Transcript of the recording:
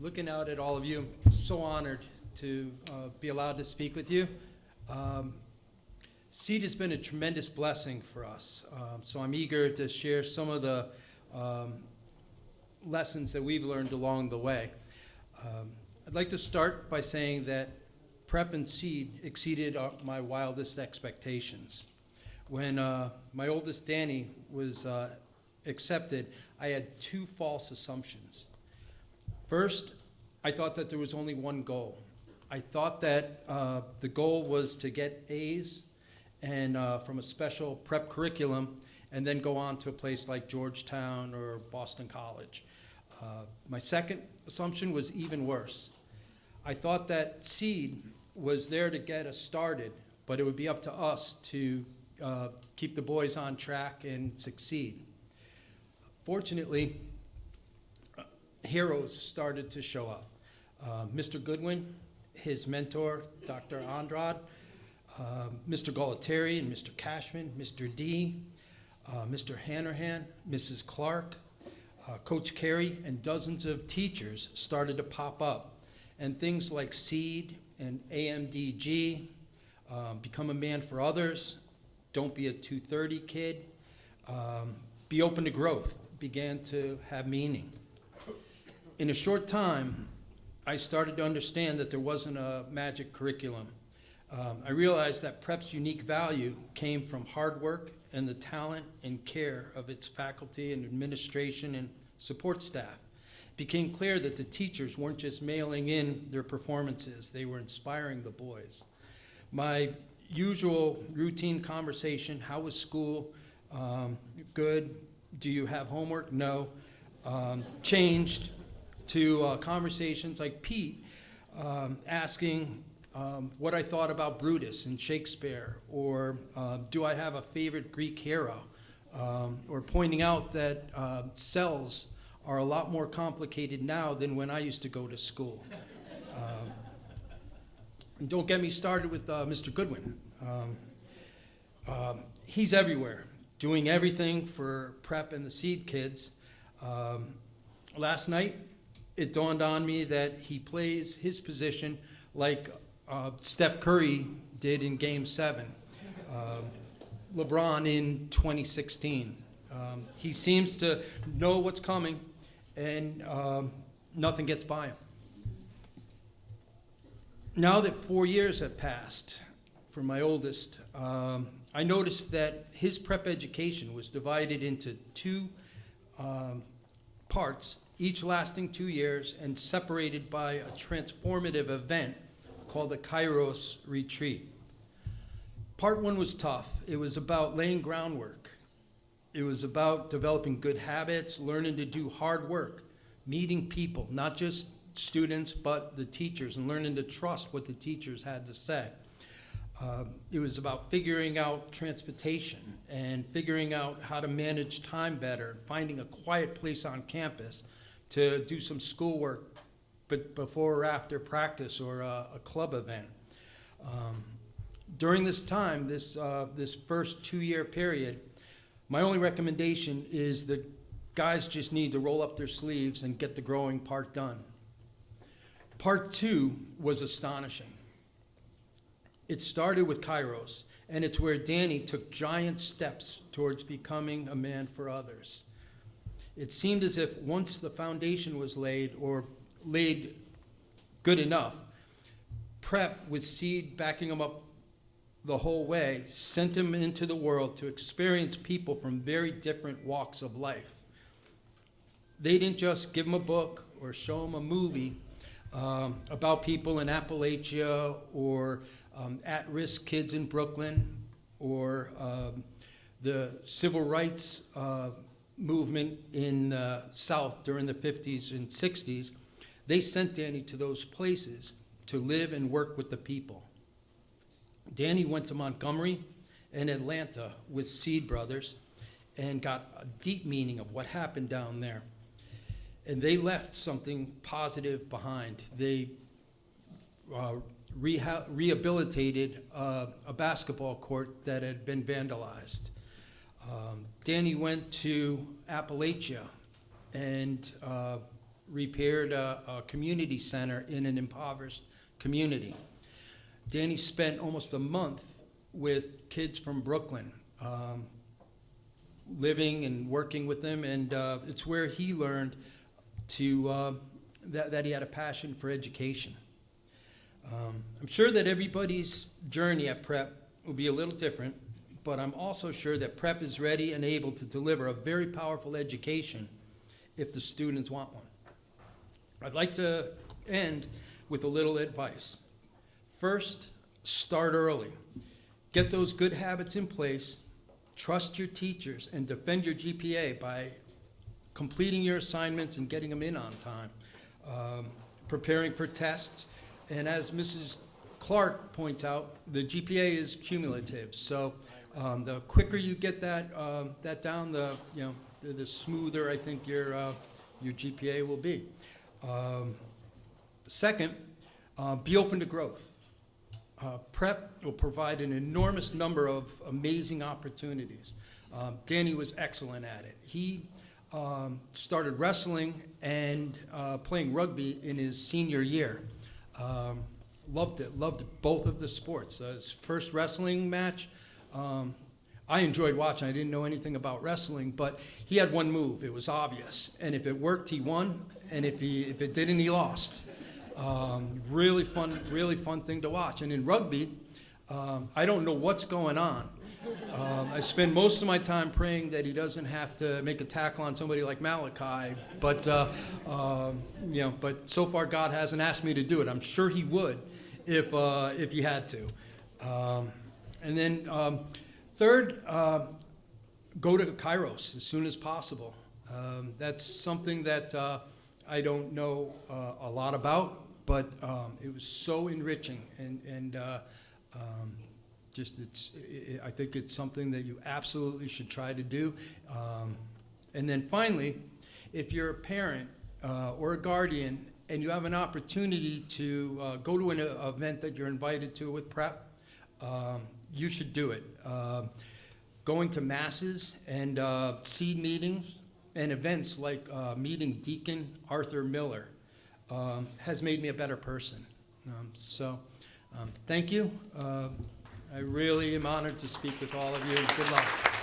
Looking out at all of you, I'm so honored to be allowed to speak with you. Seed has been a tremendous blessing for us, so I'm eager to share some of the lessons that we've learned along the way. I'd like to start by saying that Prep and Seed exceeded my wildest expectations. When my oldest Danny was accepted, I had two false assumptions. First, I thought that there was only one goal. I thought that the goal was to get A's and from a special prep curriculum and then go on to a place like Georgetown or Boston College. My second assumption was even worse. I thought that Seed was there to get us started, but it would be up to us to keep the boys on track and succeed. Fortunately, heroes started to show up. Mr. Goodwin, his mentor, Dr. Andrade, Mr. Gualtieri and Mr. Cashman, Mr. D, Mr. Hanrahan, Mrs. Clark, Coach Carey, and dozens of teachers started to pop up. And things like Seed and AMDG, Become a Man for Others, Don't Be a 230 Kid, Be Open to Growth began to have meaning. In a short time, I started to understand that there wasn't a magic curriculum. I realized that Prep's unique value came from hard work and the talent and care of its faculty and administration and support staff. It became clear that the teachers weren't just mailing in their performances, they were inspiring the boys. My usual routine conversation, how was school? Good. Do you have homework? No. Changed to conversations like Pete asking what I thought about Brutus and Shakespeare, or do I have a favorite Greek hero, or pointing out that cells are a lot more complicated now than when I used to go to school. And don't get me started with Mr. Goodwin. He's everywhere, doing everything for Prep and the Seed kids. Last night, it dawned on me that he plays his position like Steph Curry did in Game 7, LeBron in 2016. He seems to know what's coming, and nothing gets by him. Now that 4 years have passed for my oldest, I noticed that his prep education was divided into two parts, each lasting 2 years and separated by a transformative event called the Kairos Retreat. Part one was tough. It was about laying groundwork. It was about developing good habits, learning to do hard work, meeting people, not just students, but the teachers, and learning to trust what the teachers had to say. It was about figuring out transportation and figuring out how to manage time better, finding a quiet place on campus to do some schoolwork but before or after practice or a club event. During this time, this first 2-year period, my only recommendation is that guys just need to roll up their sleeves and get the growing part done. Part two was astonishing. It started with Kairos, and it's where Danny took giant steps towards becoming a man for others. It seemed as if once the foundation was laid, or laid good enough, Prep, with Seed backing him up the whole way, sent him into the world to experience people from very different walks of life. They didn't just give him a book or show him a movie about people in Appalachia or at-risk kids in Brooklyn or the civil rights movement in the South during the 50s and 60s. They sent Danny to those places to live and work with the people. Danny went to Montgomery and Atlanta with Seed Brothers and got a deep meaning of what happened down there. And they left something positive behind. They rehabilitated a basketball court that had been vandalized. Danny went to Appalachia and repaired a community center in an impoverished community. Danny spent almost a month with kids from Brooklyn, living and working with them, and it's where he learned that he had a passion for education. I'm sure that everybody's journey at Prep will be a little different, but I'm also sure that Prep is ready and able to deliver a very powerful education if the students want one. I'd like to end with a little advice. First, start early. Get those good habits in place, trust your teachers, and defend your GPA by completing your assignments and getting them in on time, preparing for tests. And as Mrs. Clark points out, the GPA is cumulative. So the quicker you get that down, the smoother I think your GPA will be. Second, be open to growth. Prep will provide an enormous number of amazing opportunities. Danny was excellent at it. He started wrestling and playing rugby in his senior year. Loved it, loved both of the sports. His first wrestling match, I enjoyed watching. I didn't know anything about wrestling, but he had one move. It was obvious. And if it worked, he won. And if it didn't, he lost. Really fun thing to watch. And in rugby, I don't know what's going on. I spend most of my time praying that he doesn't have to make a tackle on somebody like Malachi, but but so far God hasn't asked me to do it. I'm sure he would if he had to. And then third, go to Kairos as soon as possible. That's something that I don't know a lot about, but it was so enriching, and I think it's something that you absolutely should try to do. And then finally, if you're a parent or a guardian and you have an opportunity to go to an event that you're invited to with Prep, you should do it. Going to masses and seed meetings and events like meeting Deacon Arthur Miller has made me a better person. Thank you. I really am honored to speak with all of you. Good luck.